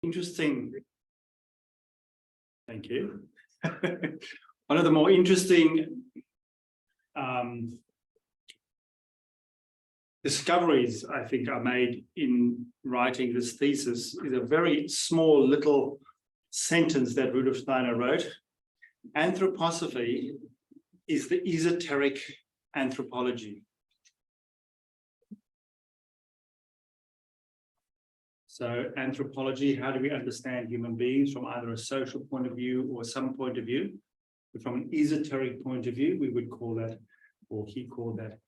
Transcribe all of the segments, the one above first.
interesting. Thank you. One of the more interesting discoveries I think I made in writing this thesis is a very small little sentence that Rudolf Steiner wrote. Anthroposophy is the esoteric anthropology. So anthropology, how do we understand human beings from either a social point of view or some point of view? But from an esoteric point of view, we would call that, or he called that,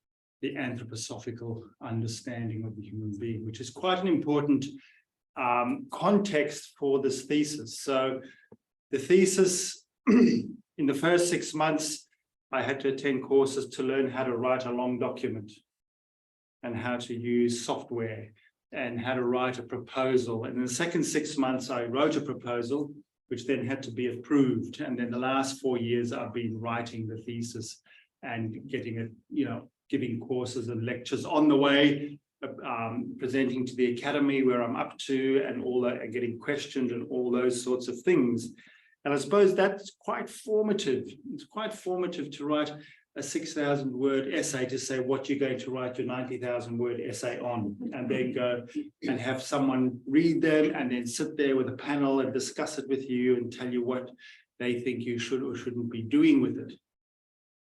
the anthroposophical understanding of the human being, which is quite an important context for this thesis. So the thesis, in the first 6 months, I had to attend courses to learn how to write a long document and how to use software and how to write a proposal. And in the second 6 months, I wrote a proposal, which then had to be approved. And then the last 4 years, I've been writing the thesis and getting it, giving courses and lectures on the way, presenting to the academy where I'm up to, and all that, getting questioned and all those sorts of things. And I suppose that's quite formative. It's quite formative to write a 6,000-word essay to say what you're going to write your 90,000-word essay on, and then go and have someone read them and then sit there with a panel and discuss it with you and tell you what they think you should or shouldn't be doing with it.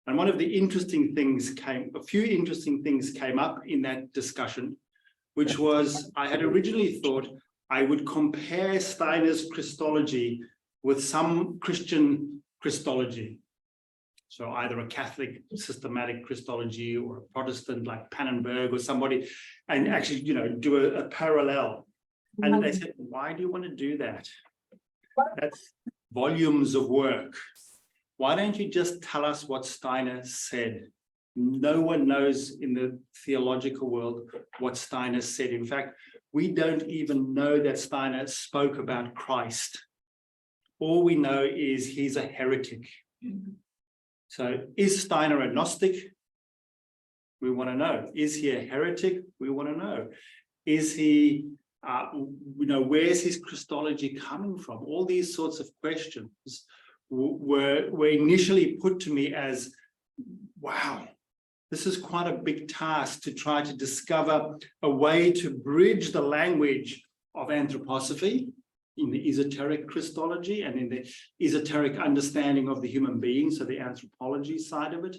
And one of the interesting things a few interesting things came up in that discussion, which was I had originally thought I would compare Steiner's Christology with some Christian Christology. So either a Catholic systematic Christology or a Protestant like Pannenberg or somebody, and actually, do a parallel. And they said, why do you want to do that? That's volumes of work. Why don't you just tell us what Steiner said? No one knows in the theological world what Steiner said. In fact, we don't even know that Steiner spoke about Christ. All we know is he's a heretic. So is Steiner a Gnostic? We want to know. Is he a heretic? We want to know. Is he, where's his Christology coming from? All these sorts of questions were initially put to me as, wow, this is quite a big task to try to discover a way to bridge the language of anthroposophy in the esoteric Christology and in the esoteric understanding of the human being, so the anthropology side of it,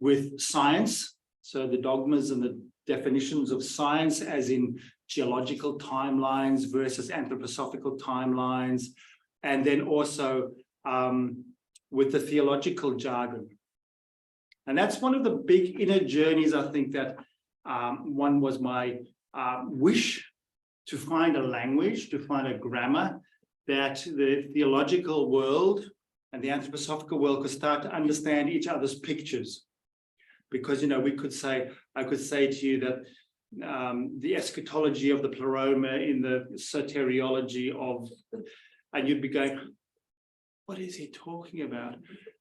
with science, so the dogmas and the definitions of science as in geological timelines versus anthroposophical timelines, and then also with the theological jargon. And that's one of the big inner journeys, I think, that one was my wish to find a language, to find a grammar that the theological world and the anthroposophical world could start to understand each other's pictures. Because, I could say to you that the eschatology of the pleroma in the soteriology of, and you'd be going, what is he talking about?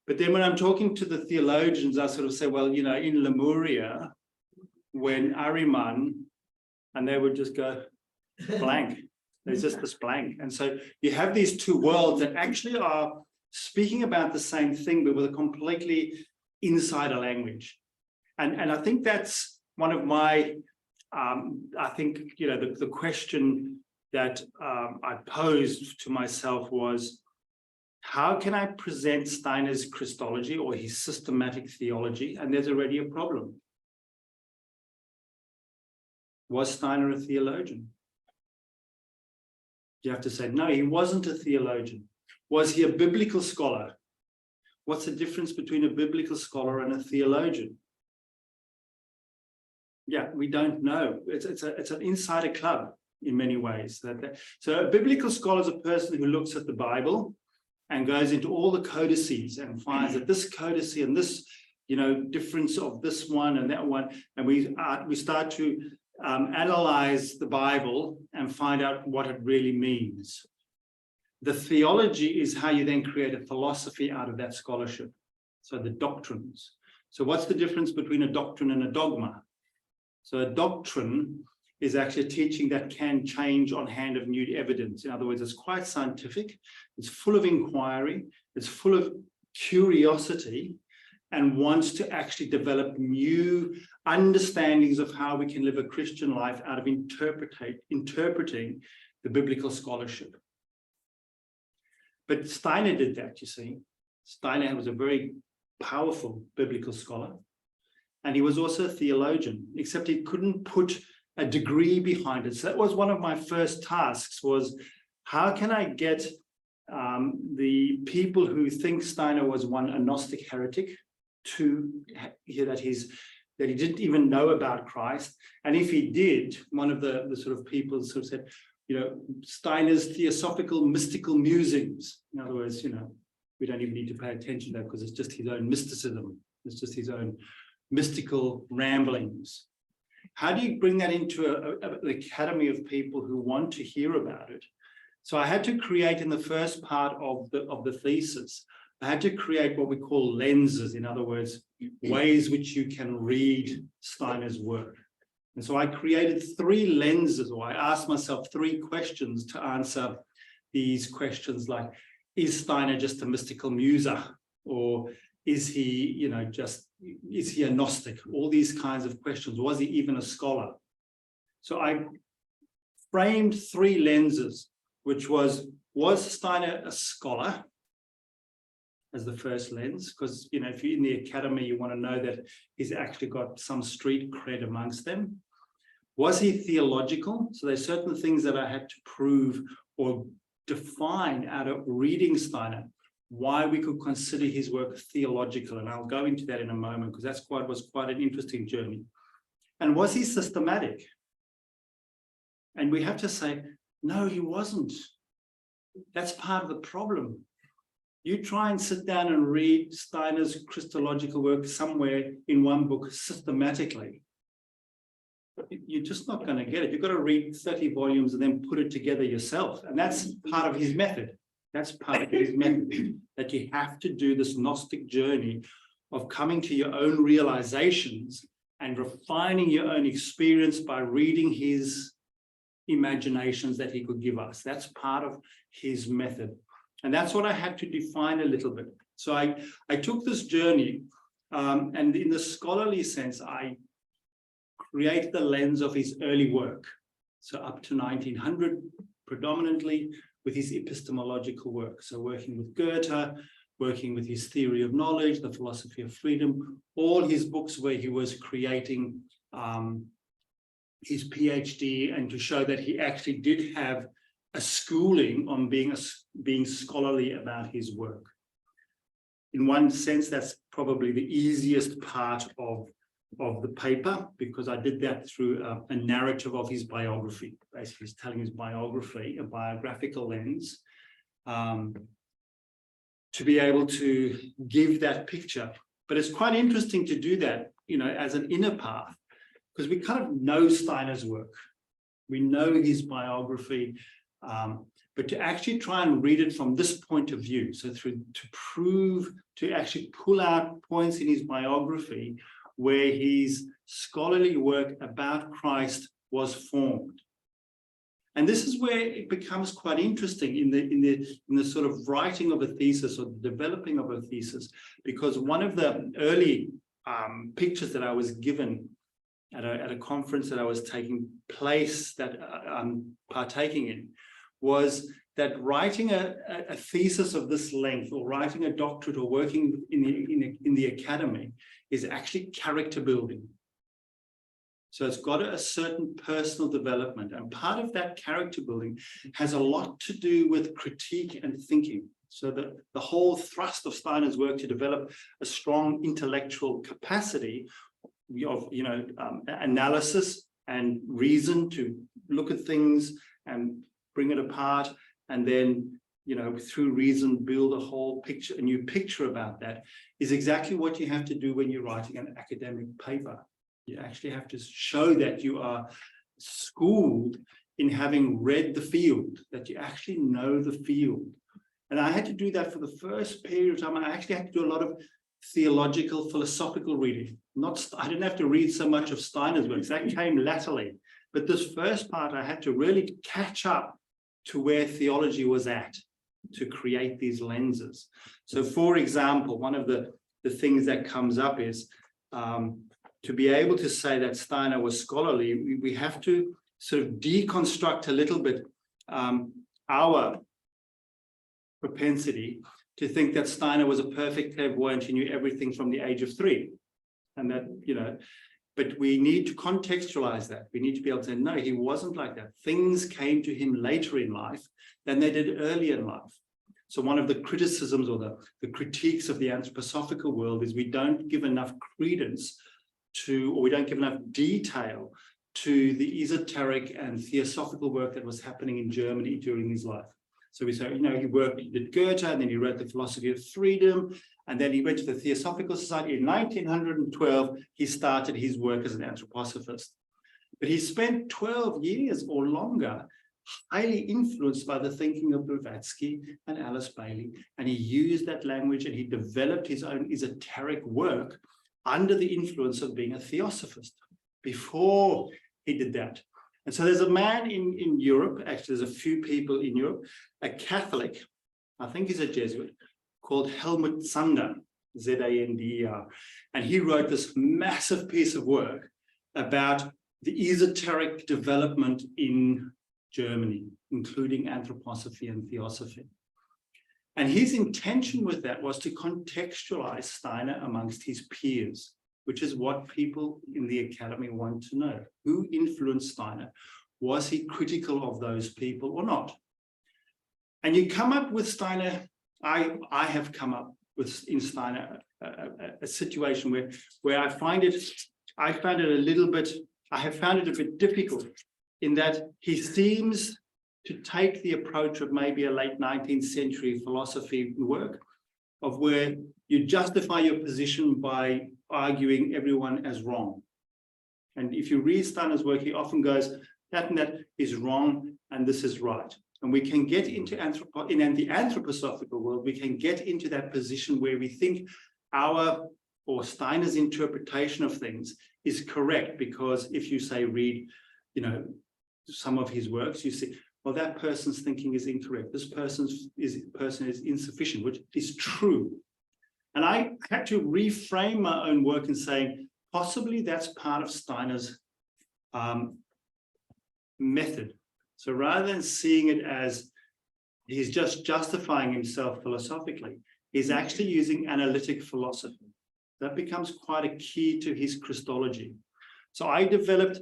But then when I'm talking to the theologians, I sort of say, well, in Lemuria, when Ahriman, and they would just go blank. There's just this blank. And so you have these two worlds that actually are speaking about the same thing, but with a completely insider language. And I think that's one of my, the question that I posed to myself was, how can I present Steiner's Christology or his systematic theology? And there's already a problem. Was Steiner a theologian? You have to say, no, he wasn't a theologian. Was he a biblical scholar? What's the difference between a biblical scholar and a theologian? Yeah, we don't know. It's an insider club in many ways. So a biblical scholar is a person who looks at the Bible and goes into all the codices and finds that this codice and this, difference of this one and that one, and we start to analyze the Bible and find out what it really means. The theology is how you then create a philosophy out of that scholarship. So the doctrines. So what's the difference between a doctrine and a dogma? So a doctrine is actually a teaching that can change on hand of new evidence. In other words, it's quite scientific, it's full of inquiry, it's full of curiosity, and wants to actually develop new understandings of how we can live a Christian life out of interpreting the biblical scholarship. But Steiner did that, you see. Steiner was a very powerful biblical scholar, and he was also a theologian, except he couldn't put a degree behind it. So that was one of my first tasks, was how can I get the people who think Steiner was a Gnostic heretic to hear that he didn't even know about Christ. And if he did, one of the sort of people sort of said, Steiner's theosophical mystical musings. In other words, we don't even need to pay attention to that because it's just his own mysticism. It's just his own mystical ramblings. How do you bring that into an academy of people who want to hear about it? So I had to create, in the first part of the thesis, I had to create what we call lenses. In other words, ways which you can read Steiner's work. And so I created 3 lenses, or I asked myself 3 questions to answer these questions, like, is Steiner just a mystical muser? Or is he, is he a Gnostic? All these kinds of questions. Was he even a scholar? So I framed 3 lenses, which was Steiner a scholar? As the first lens, because if you're in the academy, you want to know that he's actually got some street cred amongst them. Was he theological? So there's certain things that I had to prove or define out of reading Steiner, why we could consider his work theological, and I'll go into that in a moment, because that was quite an interesting journey. And was he systematic? And we have to say, no, he wasn't. That's part of the problem. You try and sit down and read Steiner's Christological work somewhere in one book systematically, you're just not going to get it. You've got to read 30 volumes and then put it together yourself. And that's part of his method. That's part of his method, that you have to do this Gnostic journey of coming to your own realizations and refining your own experience by reading his imaginations that he could give us. That's part of his method. And that's what I had to define a little bit. So I took this journey, and in the scholarly sense, I created the lens of his early work. So up to 1900, predominantly with his epistemological work. So working with Goethe, working with his theory of knowledge, the philosophy of freedom, all his books where he was creating his PhD, and to show that he actually did have a schooling on being scholarly about his work. In one sense, that's probably the easiest part of the paper, because I did that through a narrative of his biography. Basically, he's telling his biography, a biographical lens, to be able to give that picture. But it's quite interesting to do that, as an inner path, because we kind of know Steiner's work. We know his biography, but to actually try and read it from this point of view, so to actually pull out points in his biography where his scholarly work about Christ was formed. And this is where it becomes quite interesting in the sort of writing of a thesis, or the developing of a thesis, because one of the early pictures that I was given at a conference that I was taking place, that I'm partaking in, was that writing a thesis of this length, or writing a doctorate, or working in the academy, is actually character building. So it's got a certain personal development, and part of that character building has a lot to do with critique and thinking. So the whole thrust of Steiner's work to develop a strong intellectual capacity of analysis and reason, to look at things and bring it apart, and then through reason build a whole picture, a new picture about that, is exactly what you have to do when you're writing an academic paper. You actually have to show that you are schooled in having read the field, that you actually know the field. And I had to do that for the first period of time. I actually had to do a lot of theological, philosophical reading. I didn't have to read so much of Steiner's works. That came latterly. But this first part, I had to really catch up to where theology was at to create these lenses. So for example, one of the things that comes up is to be able to say that Steiner was scholarly, we have to sort of deconstruct a little bit our propensity to think that Steiner was a perfect clairvoyant, he knew everything from the age of 3. And that, you know, but we need to contextualize that. We need to be able to say, no, he wasn't like that. Things came to him later in life than they did earlier in life. So one of the criticisms or the critiques of the anthroposophical world is we don't give enough credence to, or we don't give enough detail to the esoteric and theosophical work that was happening in Germany during his life. So we say, you know, he did Goethe, and then he wrote the Philosophy of Freedom, and then he went to the Theosophical Society. In 1912, he started his work as an anthroposophist. But he spent 12 years or longer highly influenced by the thinking of Blavatsky and Alice Bailey, and he used that language and he developed his own esoteric work under the influence of being a theosophist before he did that. And so there's a man in Europe, actually there's a few people in Europe, a Catholic, I think he's a Jesuit, called Helmut Zander, Z-A-N-D-E-R. And he wrote this massive piece of work about the esoteric development in Germany, including anthroposophy and theosophy. And his intention with that was to contextualize Steiner amongst his peers, which is what people in the academy want to know. Who influenced Steiner? Was he critical of those people or not? And you come up with Steiner, I have come up with in Steiner a situation where I found it a bit difficult in that he seems to take the approach of maybe a late 19th century philosophy work of where you justify your position by arguing everyone as wrong. And if you read Steiner's work, he often goes, that and that is wrong and this is right. And we can get into in the anthroposophical world, we can get into that position where we think our or Steiner's interpretation of things is correct, because if you say read, you know, some of his works, you see, well, that person's thinking is incorrect. This person is insufficient, which is true. And I had to reframe my own work in saying, possibly that's part of Steiner's method. So rather than seeing it as he's just justifying himself philosophically, he's actually using analytic philosophy. That becomes quite a key to his Christology. So I developed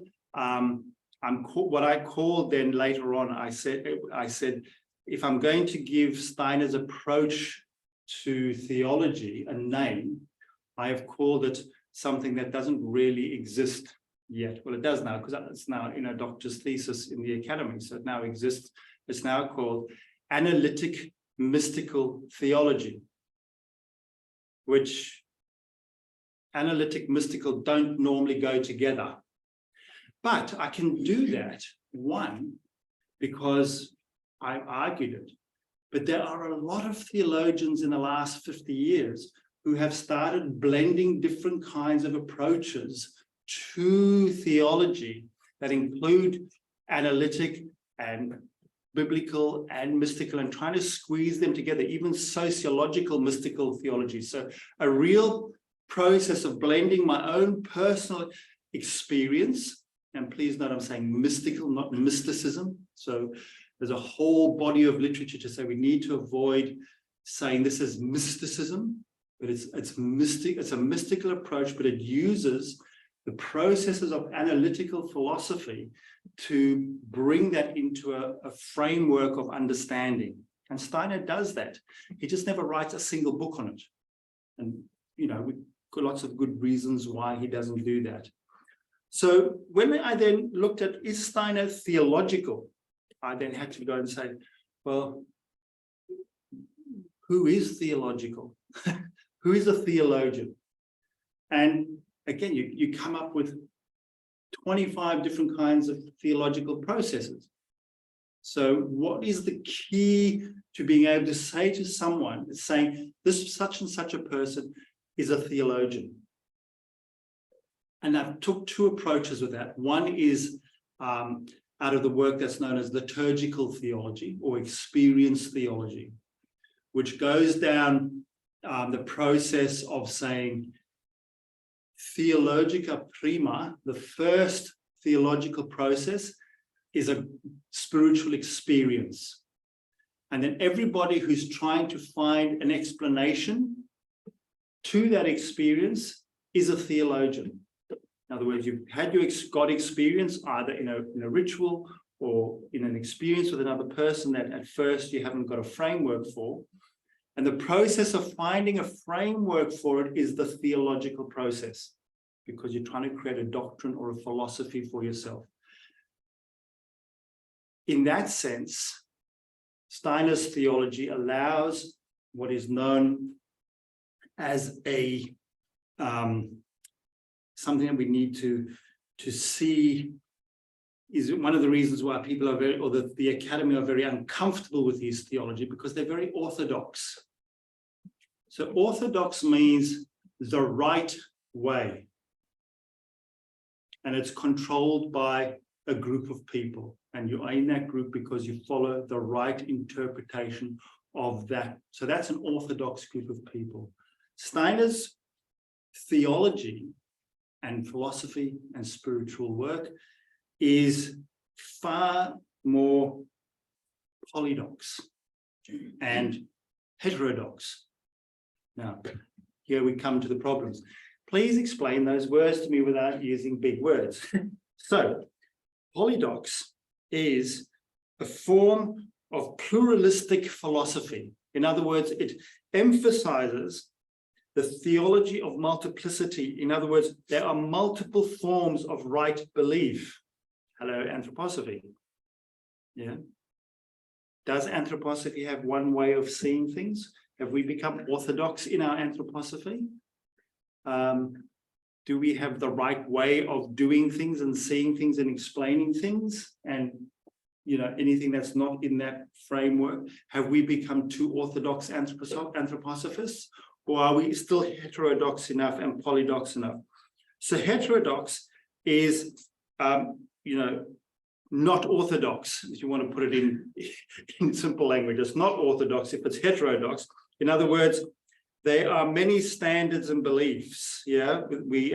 what I called then later on, I said, if I'm going to give Steiner's approach to theology a name, I have called it something that doesn't really exist yet. Well, it does now, because it's now in a doctor's thesis in the academy, so it now exists. It's now called analytic-mystical theology, which analytic-mystical don't normally go together. But I can do that, one, because I argued it. But there are a lot of theologians in the last 50 years who have started blending different kinds of approaches to theology that include analytic and biblical and mystical, and trying to squeeze them together, even sociological mystical theology. So a real process of blending my own personal experience, and please note I'm saying mystical, not mysticism. So there's a whole body of literature to say we need to avoid saying this is mysticism, but it's a mystical approach, but it uses the processes of analytical philosophy to bring that into a framework of understanding. And Steiner does that. He just never writes a single book on it. And, you know, we've got lots of good reasons why he doesn't do that. So when I then looked at, is Steiner theological? I then had to go and say, well, who is theological? Who is a theologian? And again, you come up with 25 different kinds of theological processes. So what is the key to being able to say to someone, saying this such and such a person is a theologian? And I've took two approaches with that. One is out of the work that's known as liturgical theology or experience theology, which goes down the process of saying theologica prima, the first theological process, is a spiritual experience. And then everybody who's trying to find an explanation to that experience is a theologian. In other words, you've had your God experience either in a ritual or in an experience with another person that at first you haven't got a framework for. And the process of finding a framework for it is the theological process, because you're trying to create a doctrine or a philosophy for yourself. In that sense, Steiner's theology allows what is known as a something that we need to see is one of the reasons why people are very, or the academy are very uncomfortable with his theology, because they're very orthodox. So orthodox means the right way. And it's controlled by a group of people. And you are in that group because you follow the right interpretation of that. So that's an orthodox group of people. Steiner's theology and philosophy and spiritual work is far more polydox and heterodox. Now, here we come to the problems. Please explain those words to me without using big words. So, polydox is a form of pluralistic philosophy. In other words, it emphasizes the theology of multiplicity. In other words, there are multiple forms of right belief. Hello, anthroposophy. Yeah. Does anthroposophy have one way of seeing things? Have we become orthodox in our anthroposophy? Do we have the right way of doing things and seeing things and explaining things? And, you know, anything that's not in that framework, have we become too orthodox anthroposophists? Or are we still heterodox enough and polydox enough? So heterodox is, not orthodox, if you want to put it in simple language. It's not orthodox if it's heterodox. In other words, there are many standards and beliefs. Yeah, we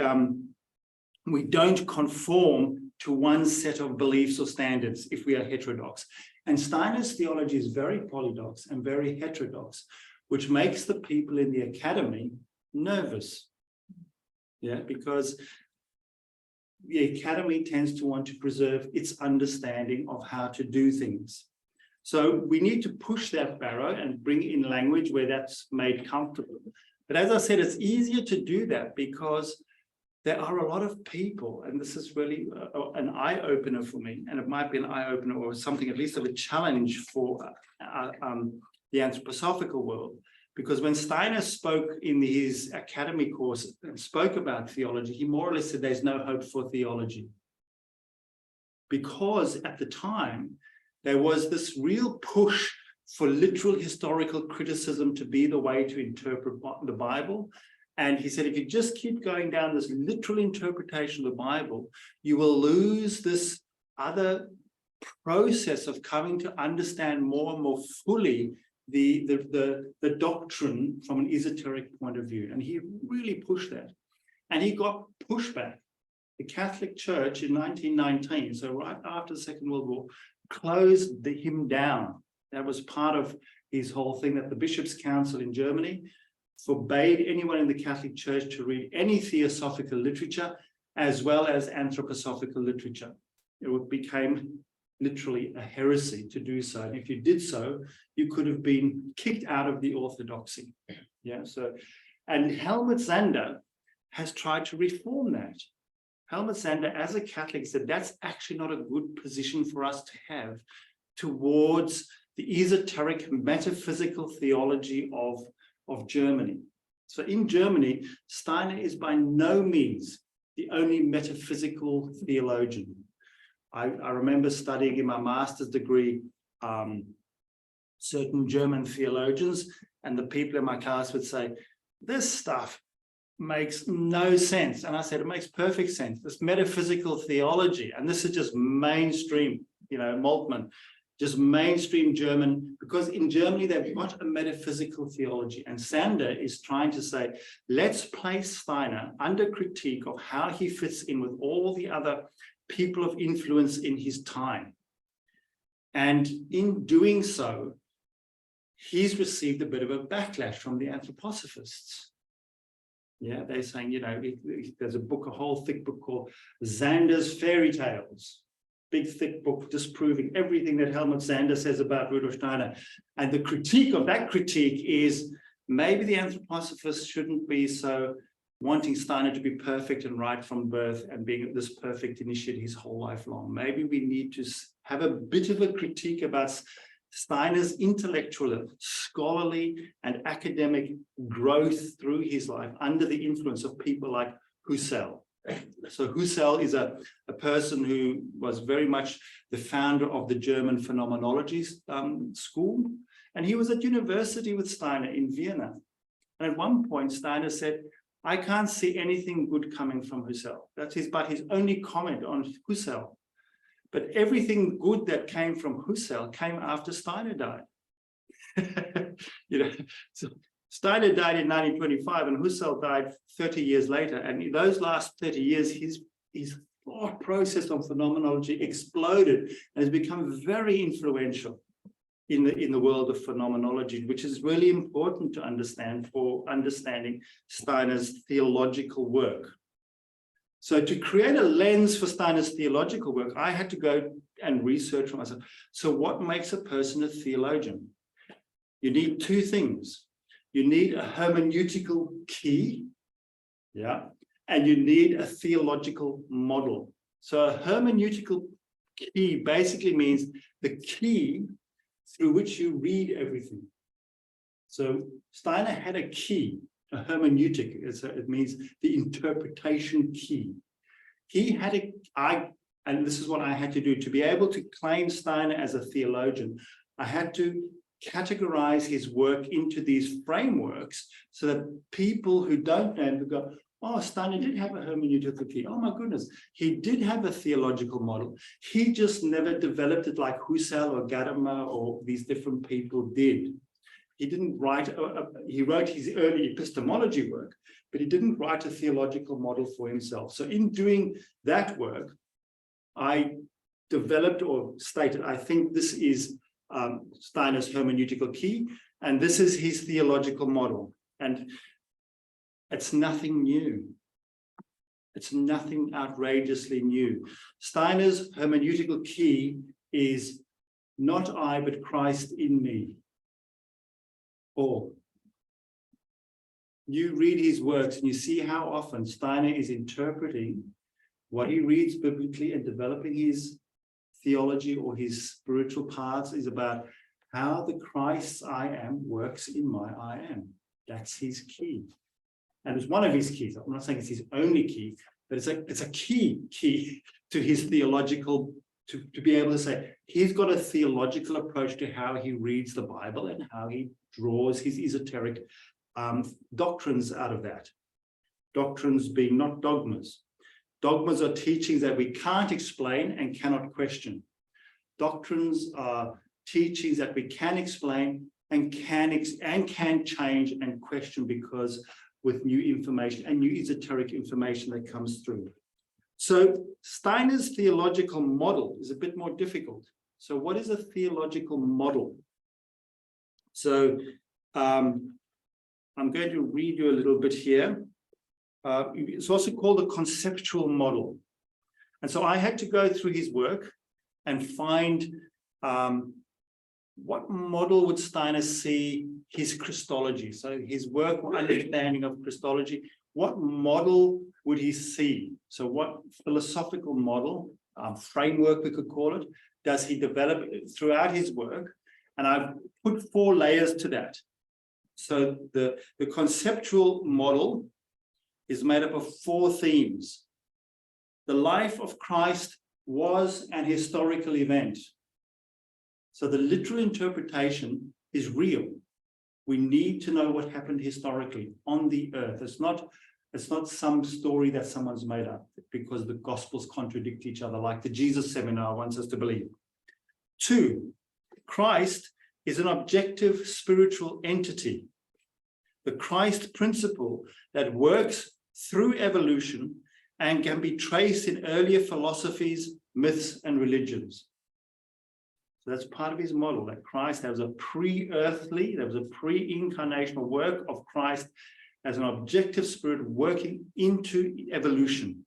don't conform to one set of beliefs or standards if we are heterodox. And Steiner's theology is very polydox and very heterodox, which makes the people in the academy nervous. Yeah, because the academy tends to want to preserve its understanding of how to do things. So we need to push that barrow and bring in language where that's made comfortable. But as I said, it's easier to do that because there are a lot of people, and this is really an eye-opener for me, and it might be an eye-opener or something at least of a challenge for the anthroposophical world. Because when Steiner spoke in his academy course and spoke about theology, he more or less said there's no hope for theology. Because at the time, there was this real push for literal historical criticism to be the way to interpret the Bible. And he said, if you just keep going down this literal interpretation of the Bible, you will lose this other process of coming to understand more and more fully the doctrine from an esoteric point of view. And he really pushed that. And he got pushback. The Catholic Church in 1919, so right after the Second World War, closed him down. That was part of his whole thing, that the Bishops' Council in Germany forbade anyone in the Catholic Church to read any theosophical literature as well as anthroposophical literature. It became literally a heresy to do so. And if you did so, you could have been kicked out of the orthodoxy. Yeah, so, and Helmut Zander has tried to reform that. Helmut Zander, as a Catholic, said that's actually not a good position for us to have towards the esoteric metaphysical theology of Germany. So in Germany, Steiner is by no means the only metaphysical theologian. I remember studying in my master's degree certain German theologians, and the people in my class would say, this stuff, makes no sense. And I said, it makes perfect sense. This metaphysical theology, and this is just mainstream, Moltmann, just mainstream German, because in Germany, they've got a metaphysical theology. And Sander is trying to say, let's place Steiner under critique of how he fits in with all the other people of influence in his time. And in doing so, he's received a bit of a backlash from the anthroposophists. Yeah, they're saying, there's a whole thick book called Sander's Fairy Tales. Big, thick book disproving everything that Helmut Sander says about Rudolf Steiner. And the critique of that critique is maybe the anthroposophists shouldn't be so wanting Steiner to be perfect and right from birth and being this perfect initiate his whole life long. Maybe we need to have a bit of a critique about Steiner's intellectual, scholarly, and academic growth through his life under the influence of people like Husserl. So Husserl is a person who was very much the founder of the German phenomenology school. And he was at university with Steiner in Vienna. And at one point, Steiner said, I can't see anything good coming from Husserl. That's his only comment on Husserl. But everything good that came from Husserl came after Steiner died. So Steiner died in 1925 and Husserl died 30 years later. And in those last 30 years, his thought process on phenomenology exploded and has become very influential in the world of phenomenology, which is really important to understand for understanding Steiner's theological work. So to create a lens for Steiner's theological work, I had to go and research for myself. So what makes a person a theologian? You need two things. You need a hermeneutical key, and you need a theological model. So a hermeneutical key basically means the key through which you read everything. So Steiner had a key, a hermeneutic, it means the interpretation key. He had and this is what I had to do, to be able to claim Steiner as a theologian, I had to categorize his work into these frameworks so that people who don't know him would go, oh, Steiner did have a hermeneutical key. Oh my goodness, he did have a theological model. He just never developed it like Husserl or Gadamer or these different people did. He didn't write, he wrote his early epistemology work, but he didn't write a theological model for himself. So in doing that work, I developed or stated, I think this is Steiner's hermeneutical key, and this is his theological model. And it's nothing new. It's nothing outrageously new. Steiner's hermeneutical key is not I, but Christ in me. Or you read his works and you see how often Steiner is interpreting what he reads biblically and developing his theology or his spiritual paths is about how the Christ I am works in my I am. That's his key. And it's one of his keys. I'm not saying it's his only key, but it's a key to his theological, to be able to say, he's got a theological approach to how he reads the Bible and how he draws his esoteric doctrines out of that. Doctrines being not dogmas. Dogmas are teachings that we can't explain and cannot question. Doctrines are teachings that we can explain and can change and question because with new information and new esoteric information that comes through. So Steiner's theological model is a bit more difficult. So what is a theological model? So I'm going to read you a little bit here. It's also called a conceptual model. And so I had to go through his work and find what model would Steiner see his Christology, so his work or understanding of Christology, what model would he see? So what philosophical model, framework we could call it, does he develop throughout his work? And I've put 4 layers to that. So the conceptual model is made up of 4 themes. The life of Christ was an historical event. So the literal interpretation is real. We need to know what happened historically on the earth. It's not It's not some story that someone's made up because the Gospels contradict each other, like the Jesus Seminar wants us to believe. 2, Christ is an objective spiritual entity. The Christ principle that works through evolution and can be traced in earlier philosophies, myths, and religions. So that's part of his model, that Christ has a pre-earthly, there was a pre-incarnational work of Christ as an objective spirit working into evolution,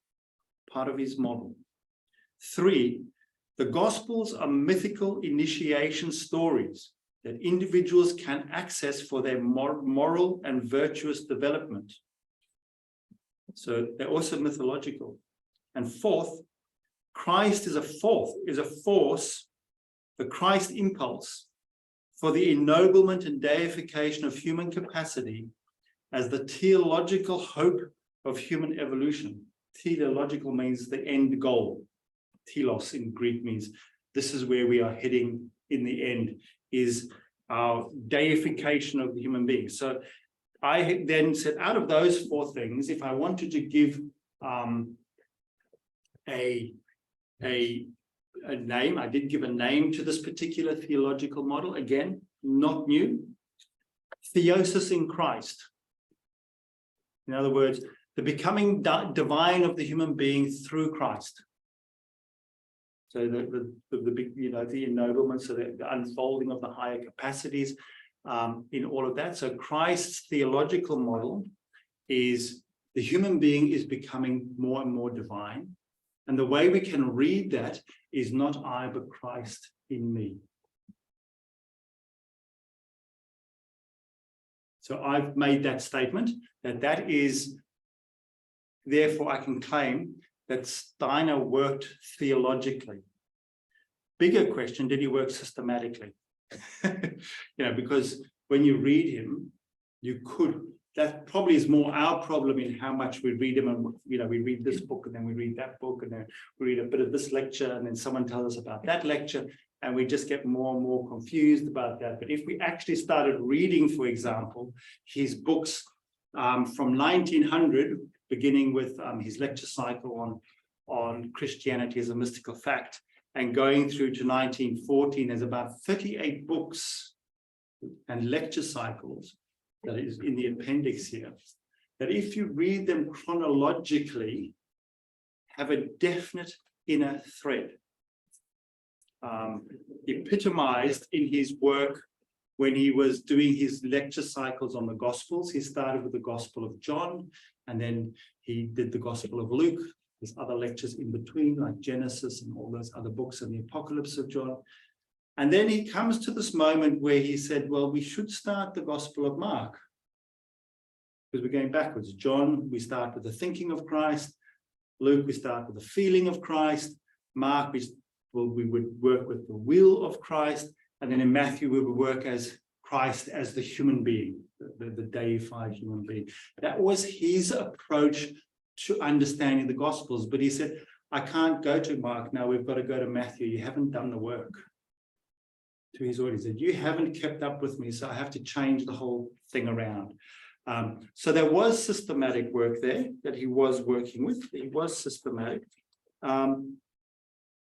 part of his model. 3, the Gospels are mythical initiation stories that individuals can access for their moral and virtuous development. So they're also mythological. And 4th, Christ is a force, the Christ impulse, for the ennoblement and deification of human capacity as the teleological hope of human evolution. Teleological means the end goal. Telos in Greek means this is where we are heading in the end, is our deification of the human being. So I then said, out of those 4 things, if I wanted to give a name, I did give a name to this particular theological model, again, not new. Theosis in Christ. In other words, the becoming divine of the human being through Christ. So the ennoblement, so the unfolding of the higher capacities in all of that. So Christ's theological model is the human being is becoming more and more divine. And the way we can read that is not I, but Christ in me. So I've made that statement, that is, therefore I can claim that Steiner worked theologically. Bigger question, did he work systematically? Because when you read him, you could, that probably is more our problem in how much we read him. And, we read this book and then we read that book and then we read a bit of this lecture and then someone tells us about that lecture and we just get more and more confused about that. But if we actually started reading, for example, his books from 1900, beginning with his lecture cycle on Christianity as a mystical fact, and going through to 1914, there's about 38 books and lecture cycles that is in the appendix here, that if you read them chronologically, have a definite inner thread. Epitomized in his work when he was doing his lecture cycles on the Gospels. He started with the Gospel of John, and then he did the Gospel of Luke. There's other lectures in between, like Genesis and all those other books and the Apocalypse of John. And then he comes to this moment where he said, well, we should start the Gospel of Mark, because we're going backwards. John, we start with the thinking of Christ. Luke, we start with the feeling of Christ. Mark, we would work with the will of Christ. And then in Matthew, we would work as Christ as the human being, the deified human being. That was his approach to understanding the Gospels. But he said, I can't go to Mark now, we've got to go to Matthew. You haven't done the work. To his audience, that you haven't kept up with me, so I have to change the whole thing around. So there was systematic work there that he was working with. He was systematic. And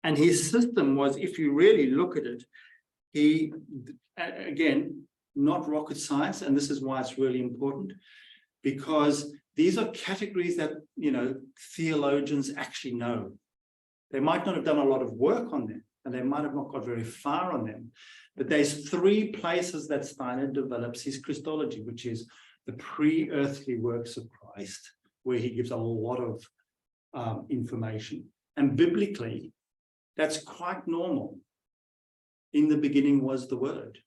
his system was, if you really look at it, he, again, not rocket science, and this is why it's really important, because these are categories that, theologians actually know. They might not have done a lot of work on them, and they might have not got very far on them. But there's 3 places that Steiner develops his Christology, which is the pre-earthly works of Christ, where he gives a lot of information. And biblically, that's quite normal. In the beginning was the Word.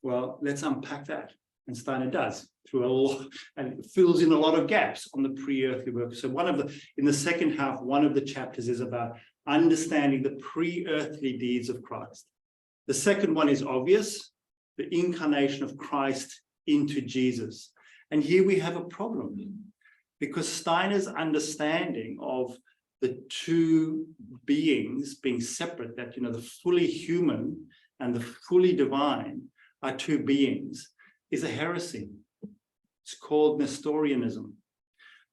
Well, let's unpack that. And Steiner does through a lot, and fills in a lot of gaps on the pre-earthly work. So in the second half, one of the chapters is about understanding the pre-earthly deeds of Christ. The second one is obvious, the incarnation of Christ into Jesus. And here we have a problem, because Steiner's understanding of the 2 beings being separate, that, the fully human and the fully divine are 2 beings, is a heresy. It's called Nestorianism.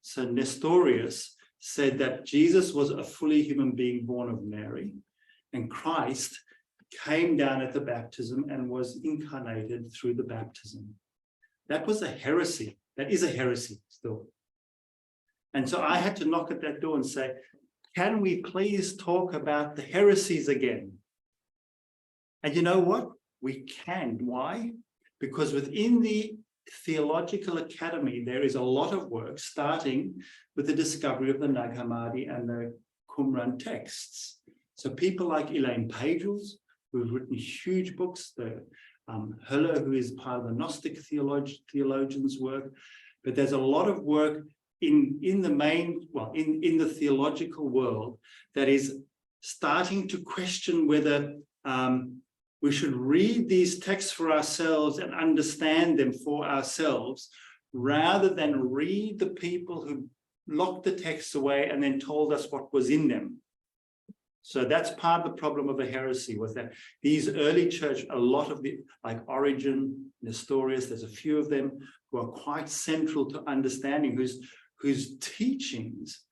So Nestorius said that Jesus was a fully human being born of Mary, and Christ came down at the baptism and was incarnated through the baptism. That was a heresy. That is a heresy still. And so I had to knock at that door and say, can we please talk about the heresies again? And you know what? We can. Why? Because within the Theological Academy, there is a lot of work starting with the discovery of the Nag Hammadi and the Qumran texts. So people like Elaine Pagels, who've written huge books, the Höller, who is part of the Gnostic theologians' work, but there's a lot of work in the theological world that is starting to question whether we should read these texts for ourselves and understand them for ourselves, rather than read the people who locked the texts away and then told us what was in them. So that's part of the problem of the heresy, was that these early church, a lot of the, like Origen, Nestorius, there's a few of them who are quite central to understanding, whose teachings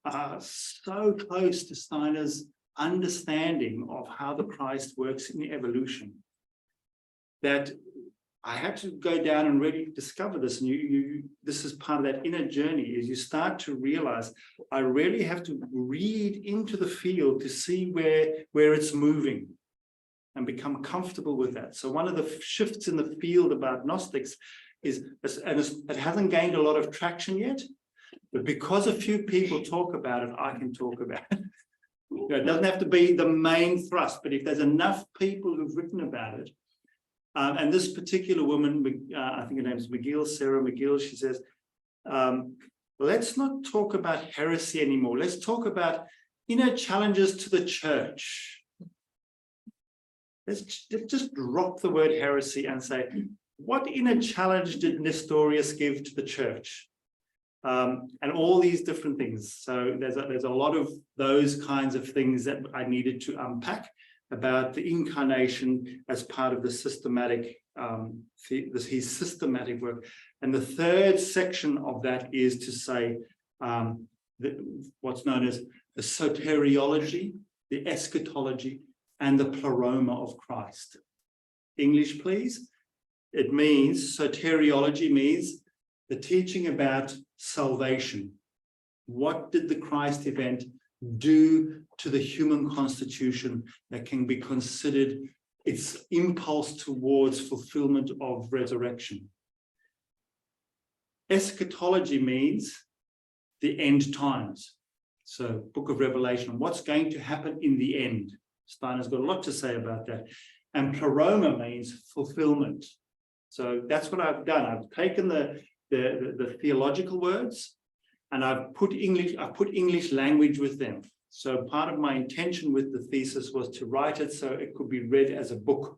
are so close to Steiner's understanding of how the Christ works in the evolution, that I had to go down and really discover this. And this is part of that inner journey, is you start to realize I really have to read into the field to see where it's moving and become comfortable with that. So one of the shifts in the field about Gnostics is, and it hasn't gained a lot of traction yet, but because a few people talk about it, I can talk about it. It doesn't have to be the main thrust, but if there's enough people who've written about it, and this particular woman, I think her name is McGill, Sarah McGill, she says, let's not talk about heresy anymore. Let's talk about inner challenges to the church. Let's just drop the word heresy and say, what inner challenge did Nestorius give to the church? And all these different things. So there's a lot of those kinds of things that I needed to unpack about the incarnation as part of the systematic, his systematic work. And the third section of that is to say what's known as the soteriology, the eschatology, and the pleroma of Christ. English, please. It means, soteriology means the teaching about salvation. What did the Christ event do to the human constitution that can be considered its impulse towards fulfillment of resurrection? Eschatology means the end times. So Book of Revelation, what's going to happen in the end? Steiner's got a lot to say about that. And pleroma means fulfillment. So that's what I've done. I've taken the theological words, and I've put English language with them. So part of my intention with the thesis was to write it so it could be read as a book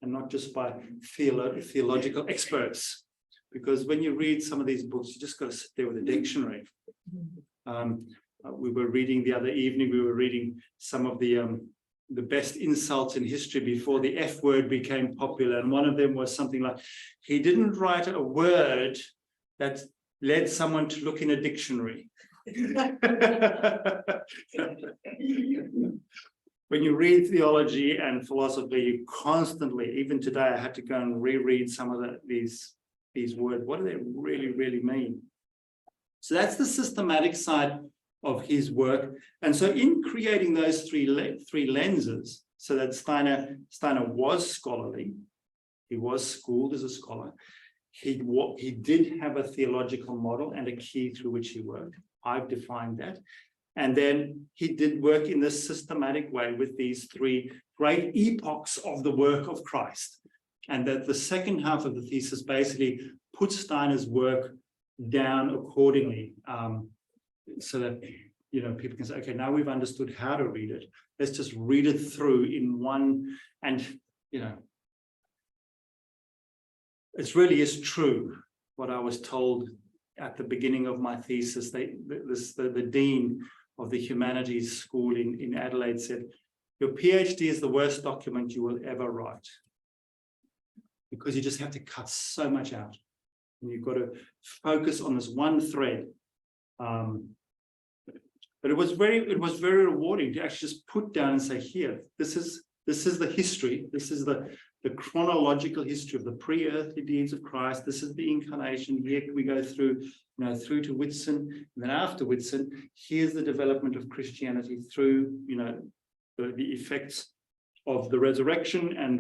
and not just by theological experts. Because when you read some of these books, you just got to sit there with a dictionary. We were reading the other evening, we were reading some of the best insults in history before the F word became popular. And one of them was something like, he didn't write a word that led someone to look in a dictionary. When you read theology and philosophy, you constantly, even today, I had to go and reread some of these words. What do they really, really mean? So that's the systematic side of his work. And so in creating those three lenses, so that Steiner was scholarly, he was schooled as a scholar, he did have a theological model and a key through which he worked. I've defined that. And then he did work in this systematic way with these three great epochs of the work of Christ. And that the second half of the thesis basically puts Steiner's work down accordingly, so that people can say, okay, now we've understood how to read it. Let's just read it through in one. And it really is true what I was told at the beginning of my thesis. The dean of the humanities school in Adelaide said, your PhD is the worst document you will ever write, because you just have to cut so much out. And you've got to focus on this one thread. But it was very rewarding to actually just put down and say, here, this is the history, this is the chronological history of the pre-earthly deeds of Christ. This is the incarnation. Here we go through, through to Whitsun, and then after Whitsun, here's the development of Christianity through, the effects of the resurrection and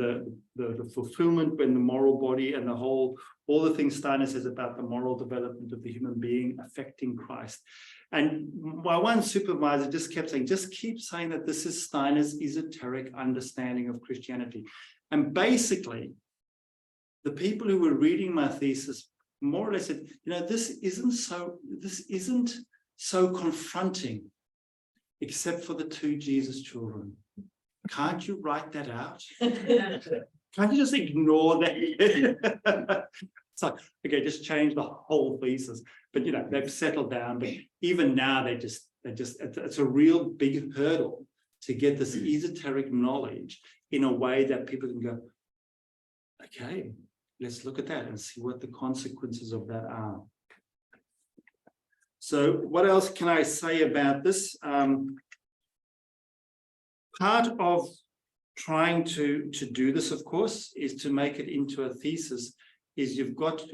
the fulfillment when the moral body and all the things Steiner says about the moral development of the human being affecting Christ. And my one supervisor just kept saying, just keep saying that this is Steiner's esoteric understanding of Christianity. And basically, the people who were reading my thesis more or less said, this isn't so confronting, except for the two Jesus children. Can't you write that out? Can't you just ignore that? It's like, okay, just change the whole thesis. But they've settled down. But even now, it's a real big hurdle to get this esoteric knowledge in a way that people can go, okay, let's look at that and see what the consequences of that are. So what else can I say about this? Part of trying to do this, of course, is to make it into a thesis, is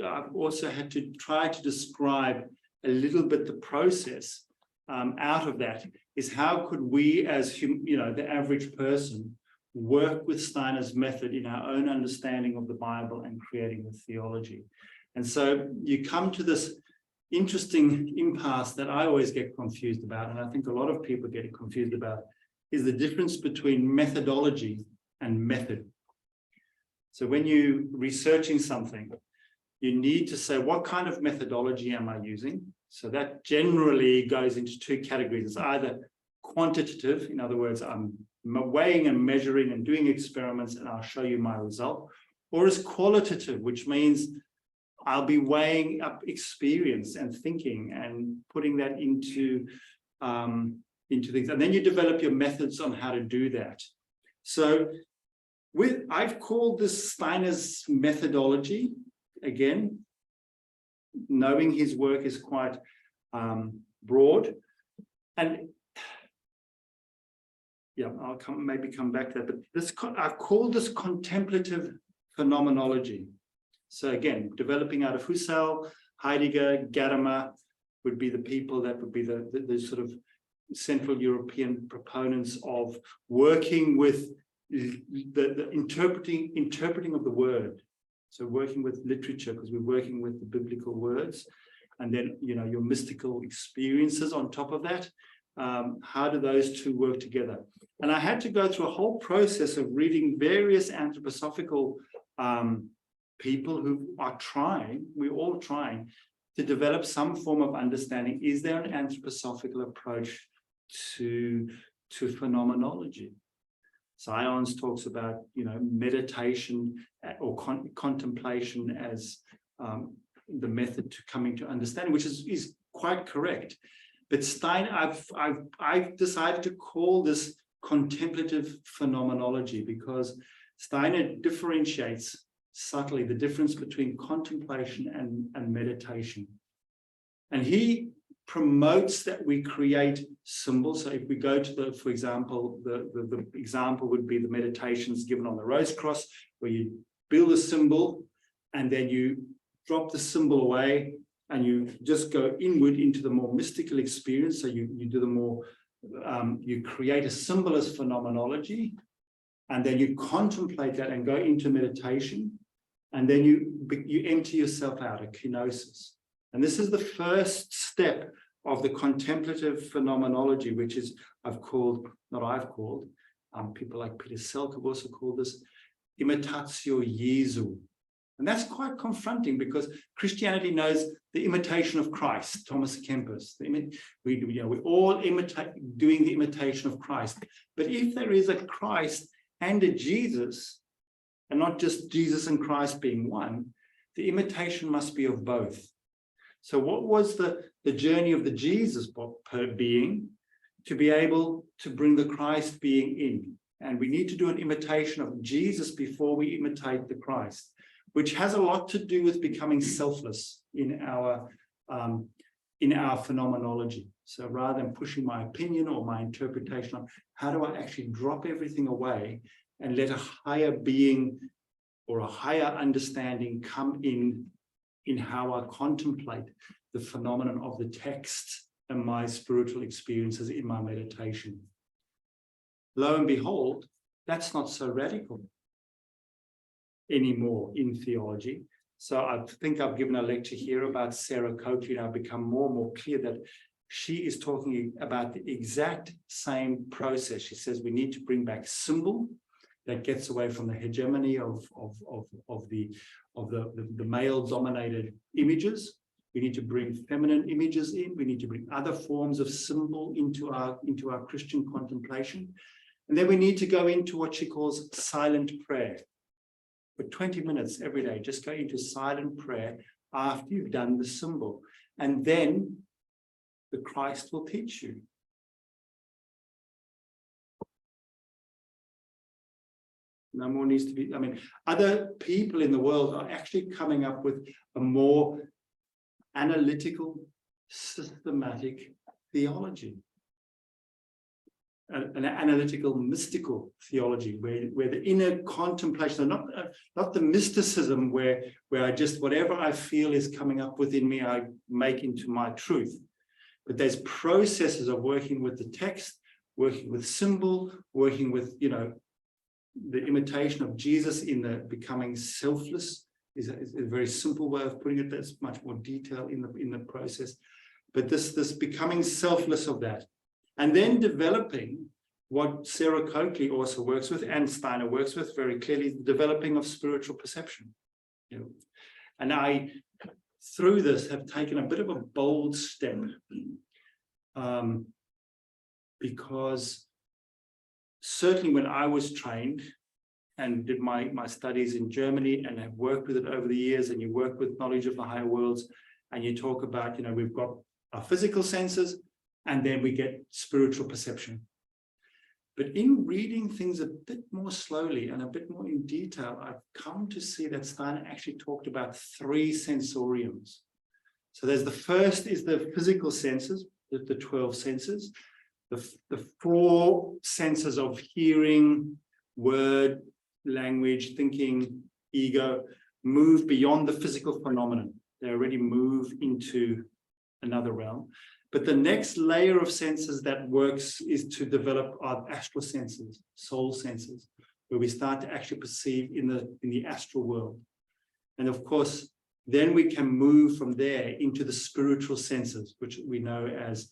I've also had to try to describe a little bit the process out of that, is how could we as, the average person, work with Steiner's method in our own understanding of the Bible and creating the theology. And so you come to this interesting impasse that I always get confused about, and I think a lot of people get confused about, is the difference between methodology and method. So when you're researching something, you need to say, what kind of methodology am I using? So that generally goes into two categories. It's either quantitative, in other words, I'm weighing and measuring and doing experiments and I'll show you my result, or is qualitative, which means I'll be weighing up experience and thinking and putting that into things. And then you develop your methods on how to do that. So I've called this Steiner's methodology, again, knowing his work is quite broad. And yeah, I'll maybe come back to that, but I've called this contemplative phenomenology. So again, developing out of Husserl, Heidegger, Gadamer would be the people that would be the sort of Central European proponents of working with the interpreting of the word. So working with literature, because we're working with the biblical words, and then your mystical experiences on top of that. How do those two work together? And I had to go through a whole process of reading various anthroposophical people who are trying, we're all trying, to develop some form of understanding. Is there an anthroposophical approach to phenomenology? Science talks about, meditation or contemplation as the method to coming to understanding, which is quite correct. But Steiner, I've decided to call this contemplative phenomenology because Steiner differentiates subtly the difference between contemplation and meditation. And he promotes that we create symbols. So if we go to for example, the example would be the meditations given on the Rose Cross, where you build a symbol and then you drop the symbol away and you just go inward into the more mystical experience. So you do the more, you create a symbol as phenomenology, and then you contemplate that and go into meditation, and then you empty yourself out, a kenosis. And this is the first step of the contemplative phenomenology, which is people like Peter Selk have also called this imitatio Jesu. And that's quite confronting because Christianity knows the imitation of Christ, Thomas Kempis. We all doing the imitation of Christ. But if there is a Christ and a Jesus, and not just Jesus and Christ being one, the imitation must be of both. So what was the journey of the Jesus being? To be able to bring the Christ being in. And we need to do an imitation of Jesus before we imitate the Christ, which has a lot to do with becoming selfless in our in our phenomenology. So rather than pushing my opinion or my interpretation on, how do I actually drop everything away and let a higher being or a higher understanding come in how I contemplate the phenomenon of the text and my spiritual experiences in my meditation. Lo and behold, that's not so radical anymore in theology. So I think I've given a lecture here about Sarah Coakley, and I've become more and more clear that she is talking about the exact same process. She says we need to bring back symbol that gets away from the hegemony of the male-dominated images. We need to bring feminine images in. We need to bring other forms of symbol into our Christian contemplation. And then we need to go into what she calls silent prayer. For 20 minutes every day, just go into silent prayer after you've done the symbol. And then the Christ will teach you. No more needs to be, I mean, other people in the world are actually coming up with a more analytical, systematic theology. An analytical mystical theology where the inner contemplation, not the mysticism where I just, whatever I feel is coming up within me, I make into my truth. But there's processes of working with the text, working with symbol, working with, the imitation of Jesus in the becoming selfless is a very simple way of putting it. There's much more detail in the process. But this becoming selfless of that. And then developing what Sarah Coakley also works with and Steiner works with very clearly, the developing of spiritual perception. And I, through this, have taken a bit of a bold step because certainly when I was trained and did my studies in Germany and have worked with it over the years, and you work with knowledge of the higher worlds, and you talk about, we've got our physical senses, and then we get spiritual perception. But in reading things a bit more slowly and a bit more in detail, I've come to see that Steiner actually talked about 3 sensoriums. So there's the first is the physical senses, the 12 senses, the 4 senses of hearing, word, language, thinking, ego, move beyond the physical phenomenon. They already move into another realm. But the next layer of senses that works is to develop our astral senses, soul senses, where we start to actually perceive in the astral world. And of course, then we can move from there into the spiritual senses, which we know as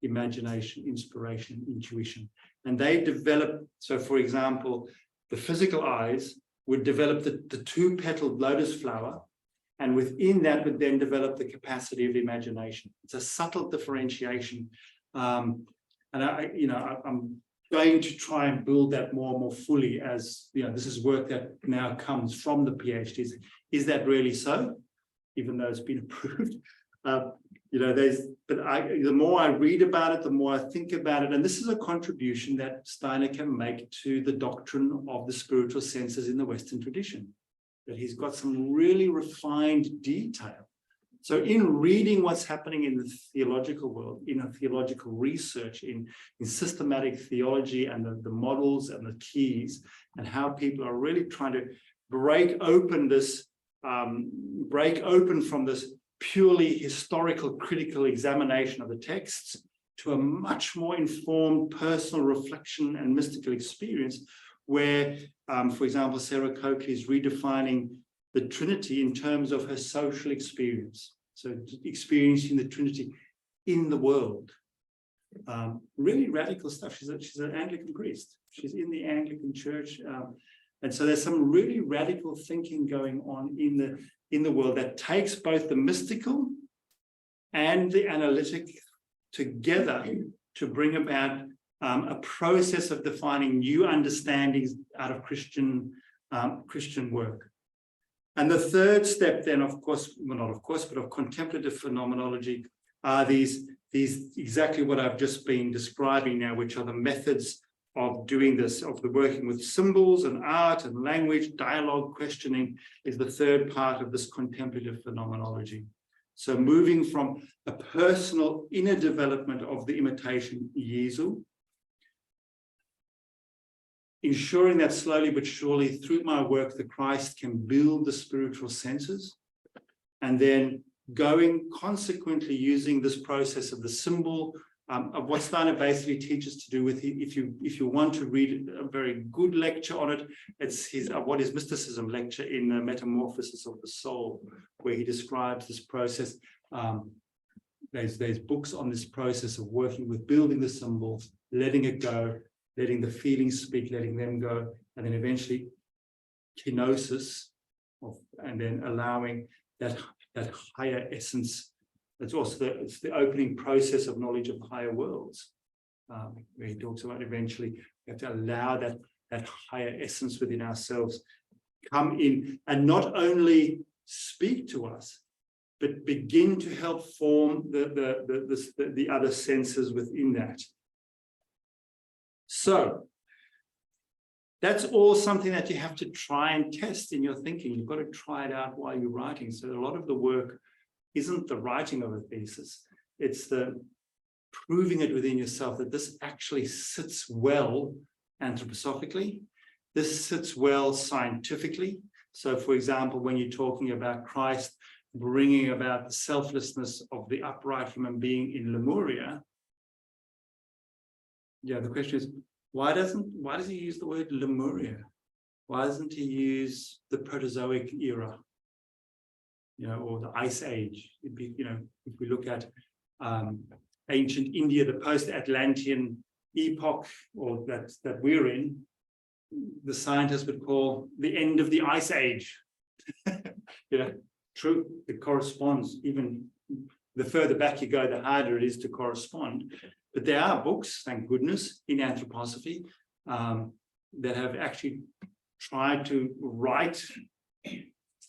imagination, inspiration, intuition. And they develop, so for example, the physical eyes would develop the 2-petaled lotus flower, and within that would then develop the capacity of imagination. It's a subtle differentiation. And I'm going to try and build that more and more fully as, this is work that now comes from the PhDs. Is that really so? Even though it's been approved. The more I read about it, the more I think about it. And this is a contribution that Steiner can make to the doctrine of the spiritual senses in the Western tradition. That he's got some really refined detail. So in reading what's happening in the theological world, in a theological research, in systematic theology and the models and the keys, and how people are really trying to break open from this purely historical critical examination of the texts to a much more informed personal reflection and mystical experience where, for example, Sarah Coakley is redefining the Trinity in terms of her social experience. So experiencing the Trinity in the world. Really radical stuff. She's an Anglican priest. She's in the Anglican Church. And so there's some really radical thinking going on in the world that takes both the mystical and the analytic together to bring about a process of defining new understandings out of Christian work. And the third step then, of course, well, not of course, but of contemplative phenomenology are these exactly what I've just been describing now, which are the methods of doing this, of the working with symbols and art and language, dialogue, questioning is the third part of this contemplative phenomenology. So moving from a personal inner development of the imitation Jesu, ensuring that slowly but surely through my work, the Christ can build the spiritual senses, and then going consequently using this process of the symbol of what Steiner basically teaches to do with, if you want to read a very good lecture on it, it's his What is Mysticism lecture in the Metamorphosis of the Soul, where he describes this process. There's books on this process of working with building the symbol, letting it go, letting the feelings speak, letting them go, and then eventually kenosis, and then allowing that higher essence. It's also it's the opening process of knowledge of the higher worlds, where he talks about eventually we have to allow that higher essence within ourselves come in and not only speak to us, but begin to help form the other senses within that. So that's all something that you have to try and test in your thinking. You've got to try it out while you're writing. So a lot of the work isn't the writing of a thesis, it's the proving it within yourself that this actually sits well anthroposophically, this sits well scientifically. So for example, when you're talking about Christ bringing about the selflessness of the upright human being in Lemuria, yeah, the question is, why does he use the word Lemuria? Why doesn't he use the Proterozoic era? Or the Ice Age. It'd be, if we look at ancient India, the post-Atlantean epoch, or that we're in, the scientists would call the end of the Ice Age. True, it corresponds. Even the further back you go, the harder it is to correspond. But there are books, thank goodness, in anthroposophy that have actually tried to write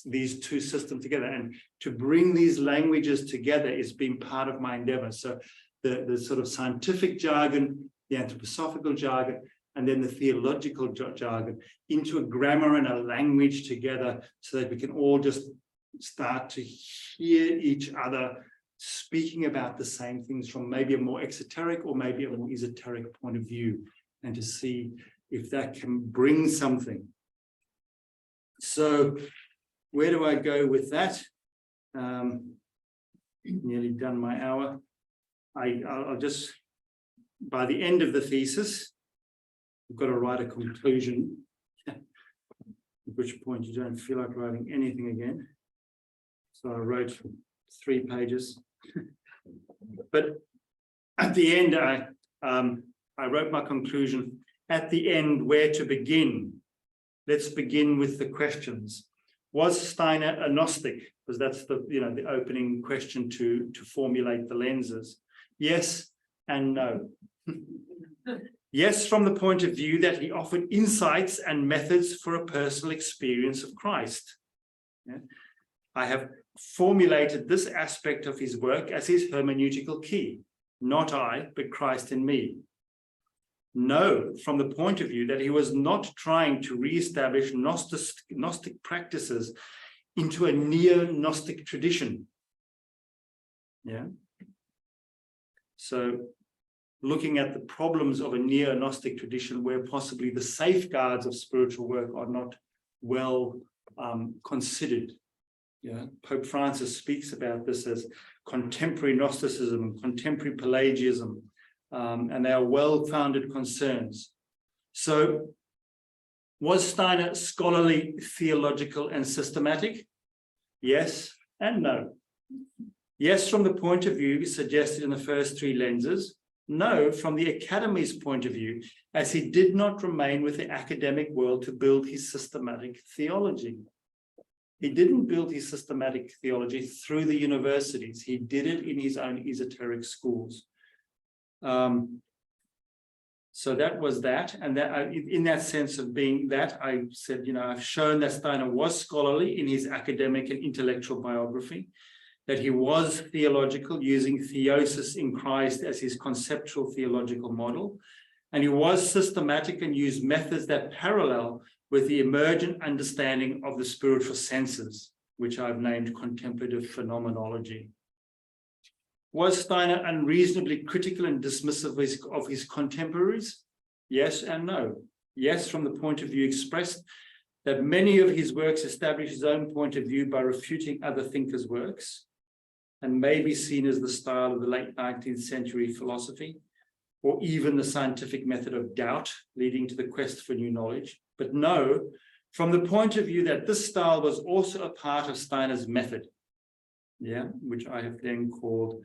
these two systems together, and to bring these languages together has been part of my endeavor. So the sort of scientific jargon, the anthroposophical jargon, and then the theological jargon into a grammar and a language together, so that we can all just start to hear each other speaking about the same things from maybe a more exoteric or maybe a more esoteric point of view, and to see if that can bring something. So where do I go with that? Nearly done my hour. I'll just, by the end of the thesis, I've got to write a conclusion, at which point you don't feel like writing anything again. So I wrote 3 pages. But at the end, I wrote my conclusion. At the end, where to begin? Let's begin with the questions. Was Steiner a Gnostic? Because that's the opening question to formulate the lenses. Yes and no. Yes, from the point of view that he offered insights and methods for a personal experience of Christ. Yeah. I have formulated this aspect of his work as his hermeneutical key. Not I, but Christ in me. No, from the point of view that he was not trying to re-establish Gnostic practices into a neo-Gnostic tradition. Yeah. So looking at the problems of a neo-Gnostic tradition where possibly the safeguards of spiritual work are not well considered. Yeah. Pope Francis speaks about this as contemporary Gnosticism and contemporary Pelagianism. And they are well-founded concerns. So, was Steiner scholarly, theological, and systematic? Yes and no. Yes, from the point of view suggested in the first 3 lenses. No, from the Academy's point of view, as he did not remain with the academic world to build his systematic theology. He didn't build his systematic theology through the universities. He did it in his own esoteric schools. So that was that, and that in that sense of being that, I said, I've shown that Steiner was scholarly in his academic and intellectual biography, that he was theological, using theosis in Christ as his conceptual theological model, and he was systematic and used methods that parallel with the emergent understanding of the spiritual senses, which I've named contemplative phenomenology. Was Steiner unreasonably critical and dismissive of his contemporaries? Yes and no. Yes, from the point of view expressed that many of his works establish his own point of view by refuting other thinkers' works, and may be seen as the style of the late 19th century philosophy, or even the scientific method of doubt leading to the quest for new knowledge. But no, from the point of view that this style was also a part of Steiner's method, which I have then called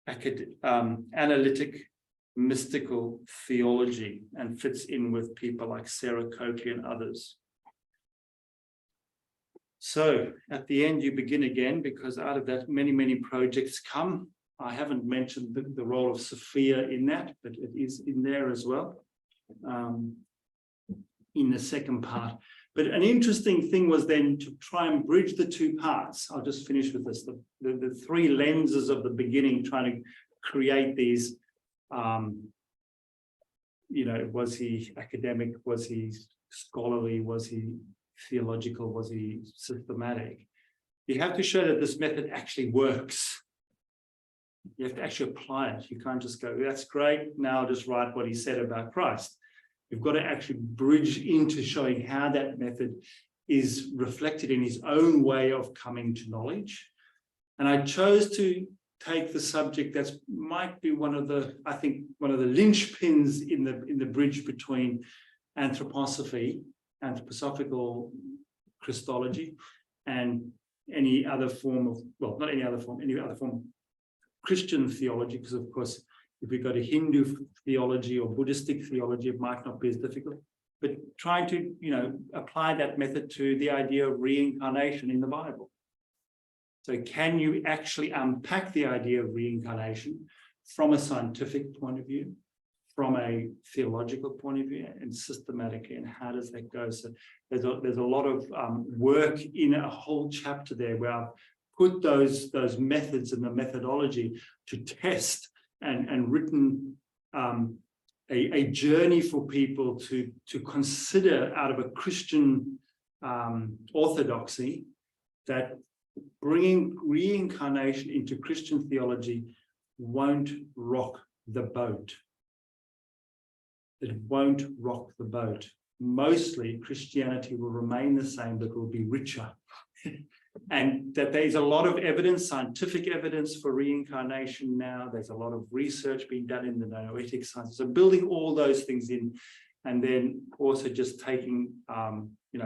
analytic-mystical theology, and fits in with people like Sarah Coakley and others. So at the end, you begin again, because out of that, many, many projects come. I haven't mentioned the role of Sophia in that, but it is in there as well, in the second part. But an interesting thing was then to try and bridge the two parts. I'll just finish with this. The three lenses of the beginning, trying to create these, was he academic? Was he scholarly? Was he theological? Was he systematic? You have to show that this method actually works. You have to actually apply it. You can't just go, that's great, now I'll just write what he said about Christ. You've got to actually bridge into showing how that method is reflected in his own way of coming to knowledge. And I chose to take the subject that might be one of the linchpins in the bridge between anthroposophical Christology, and any other form of, well, not any other form, any other form of Christian theology, because of course, if we go to Hindu theology or Buddhistic theology, it might not be as difficult, but trying to, apply that method to the idea of reincarnation in the Bible. So can you actually unpack the idea of reincarnation from a scientific point of view, from a theological point of view, and systematically, and how does that go? So there's a lot of work in a whole chapter there where I've put those methods and the methodology to test and written a journey for people to consider out of a Christian orthodoxy, that bringing reincarnation into Christian theology won't rock the boat. It won't rock the boat. Mostly Christianity will remain the same, but will be richer. And that there's a lot of evidence, scientific evidence for reincarnation now. There's a lot of research being done in the noetic sciences. So building all those things in, and then also just taking,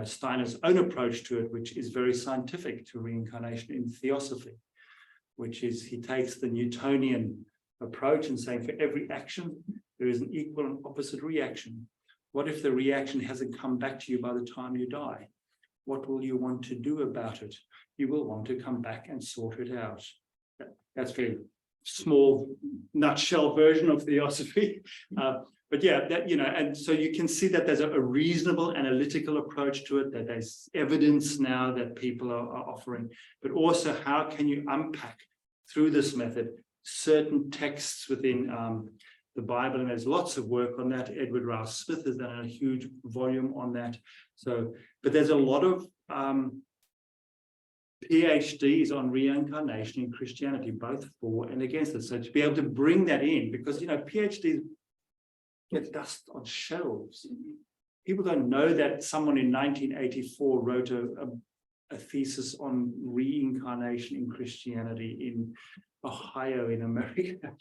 Steiner's own approach to it, which is very scientific to reincarnation in theosophy, which is he takes the Newtonian approach and saying for every action, there is an equal and opposite reaction. What if the reaction hasn't come back to you by the time you die? What will you want to do about it? You will want to come back and sort it out. That's a very small nutshell version of theosophy. But yeah, and so you can see that there's a reasonable analytical approach to it, that there's evidence now that people are offering, but also how can you unpack through this method certain texts within the Bible, and there's lots of work on that. Edward Rouse Smith has done a huge volume on that. So, but there's a lot of PhDs on reincarnation in Christianity, both for and against it. So to be able to bring that in, because PhDs get dust on shelves. People don't know that someone in 1984 wrote a thesis on reincarnation in Christianity in Ohio in America.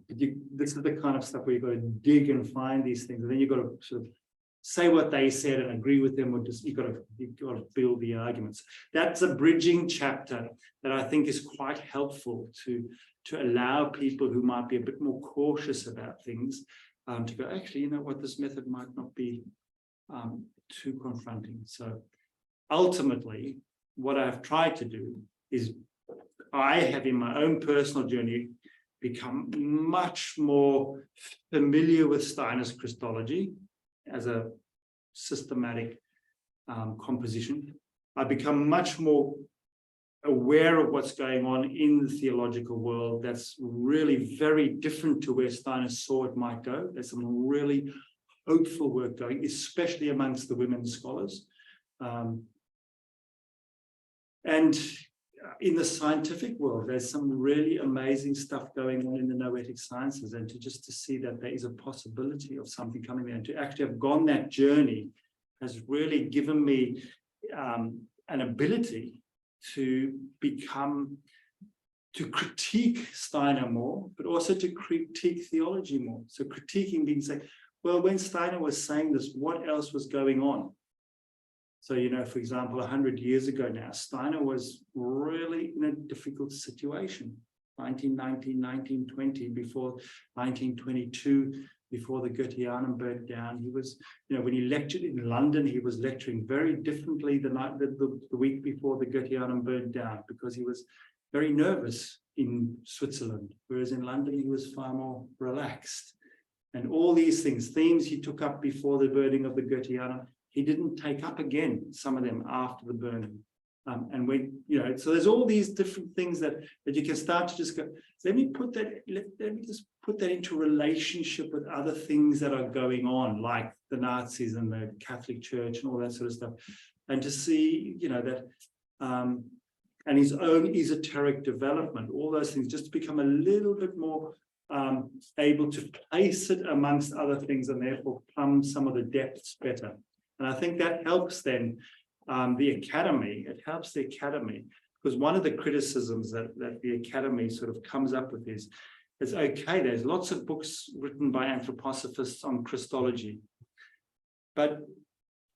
This is the kind of stuff where you've got to dig and find these things, and then you've got to sort of say what they said and agree with them, or just you've got to build the arguments. That's a bridging chapter that I think is quite helpful to allow people who might be a bit more cautious about things to go, actually, you know what, this method might not be too confronting. So ultimately, what I've tried to do is I have in my own personal journey become much more familiar with Steiner's Christology as a systematic composition. I've become much more aware of what's going on in the theological world that's really very different to where Steiner saw it might go. There's some really hopeful work going, especially amongst the women scholars. And in the scientific world, there's some really amazing stuff going on in the noetic sciences, and to see that there is a possibility of something coming there, and to actually have gone that journey has really given me an ability to critique Steiner more, but also to critique theology more. So critiquing being saying, well, when Steiner was saying this, what else was going on? So, for example, 100 years ago now, Steiner was really in a difficult situation. 1919, 1920, before 1922, before the Goetheanum burnt down, he was, when he lectured in London, he was lecturing very differently the week before the Goetheanum burnt down, because he was very nervous in Switzerland, whereas in London he was far more relaxed. And all these themes he took up before the burning of the Goetheanum, he didn't take up again, some of them after the burning. And when, so there's all these different things that you can start to just go, let me just put that into relationship with other things that are going on, like the Nazis and the Catholic Church and all that sort of stuff. And to see, that, and his own esoteric development, all those things, just to become a little bit more able to place it amongst other things, and therefore plumb some of the depths better. And I think that helps then the academy. It helps the academy, because one of the criticisms that the academy sort of comes up with is okay, there's lots of books written by anthroposophists on Christology, but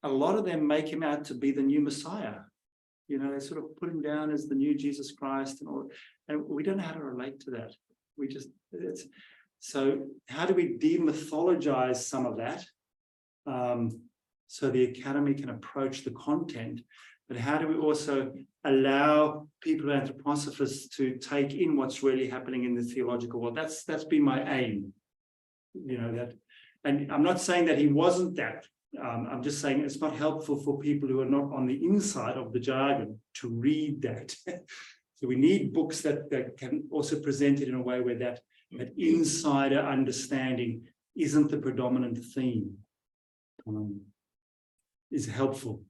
a lot of them make him out to be the new Messiah. They sort of put him down as the new Jesus Christ and all, and we don't know how to relate to that. So how do we demythologize some of that? So the academy can approach the content, but how do we also allow people who are anthroposophists to take in what's really happening in the theological world? That's been my aim, that, and I'm not saying that he wasn't that. I'm just saying it's not helpful for people who are not on the inside of the jargon to read that. So we need books that can also present it in a way where that insider understanding isn't the predominant theme. Is helpful.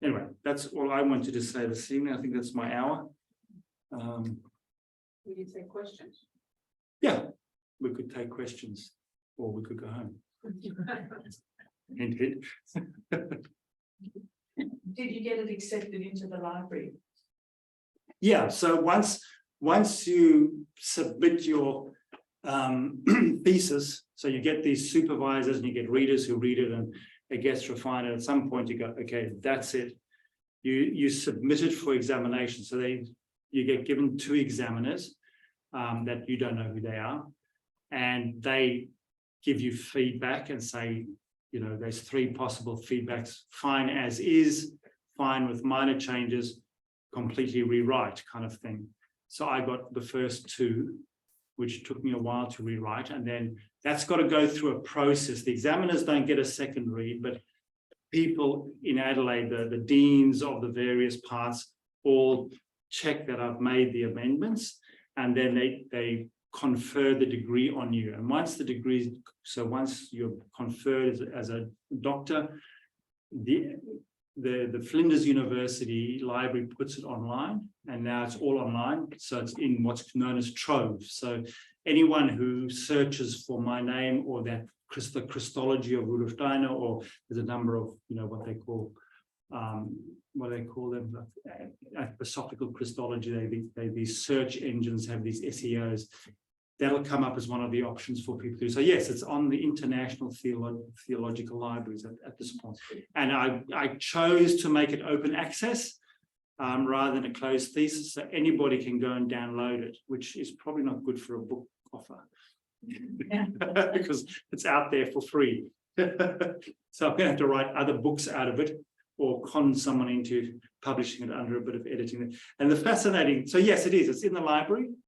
Anyway, that's all I wanted to say this evening. I think that's my hour. Will you take questions? Yeah, we could take questions, or we could go home. Hint, hint. Did you get it accepted into the library? Yeah, so once you submit your thesis, so you get these supervisors and you get readers who read it, and it gets refined, and at some point you go, okay, that's it. You submit it for examination. So you get given 2 examiners that you don't know who they are, and they give you feedback and say, there's 3 possible feedbacks: fine as is, fine with minor changes, completely rewrite, kind of thing. So I got the first 2, which took me a while to rewrite, and then that's got to go through a process. The examiners don't get a second read, but people in Adelaide, the deans of the various parts, all check that I've made the amendments, and then they confer the degree on you. And once you're conferred as a doctor, the Flinders University Library puts it online, and now it's all online. So it's in what's known as Trove. So anyone who searches for my name or that the Christology of Rudolf Steiner, or there's a number of, what they call them, anthroposophical Christology. These search engines have these SEOs. That'll come up as one of the options for people to do. So yes, it's on the international theological libraries at this point. And I chose to make it open access rather than a closed thesis, so anybody can go and download it, which is probably not good for a book offer. Yeah. Because it's out there for free. So I'm going to have to write other books out of it, or con someone into publishing it under a bit of editing. And the fascinating, so yes, it is, it's in the library.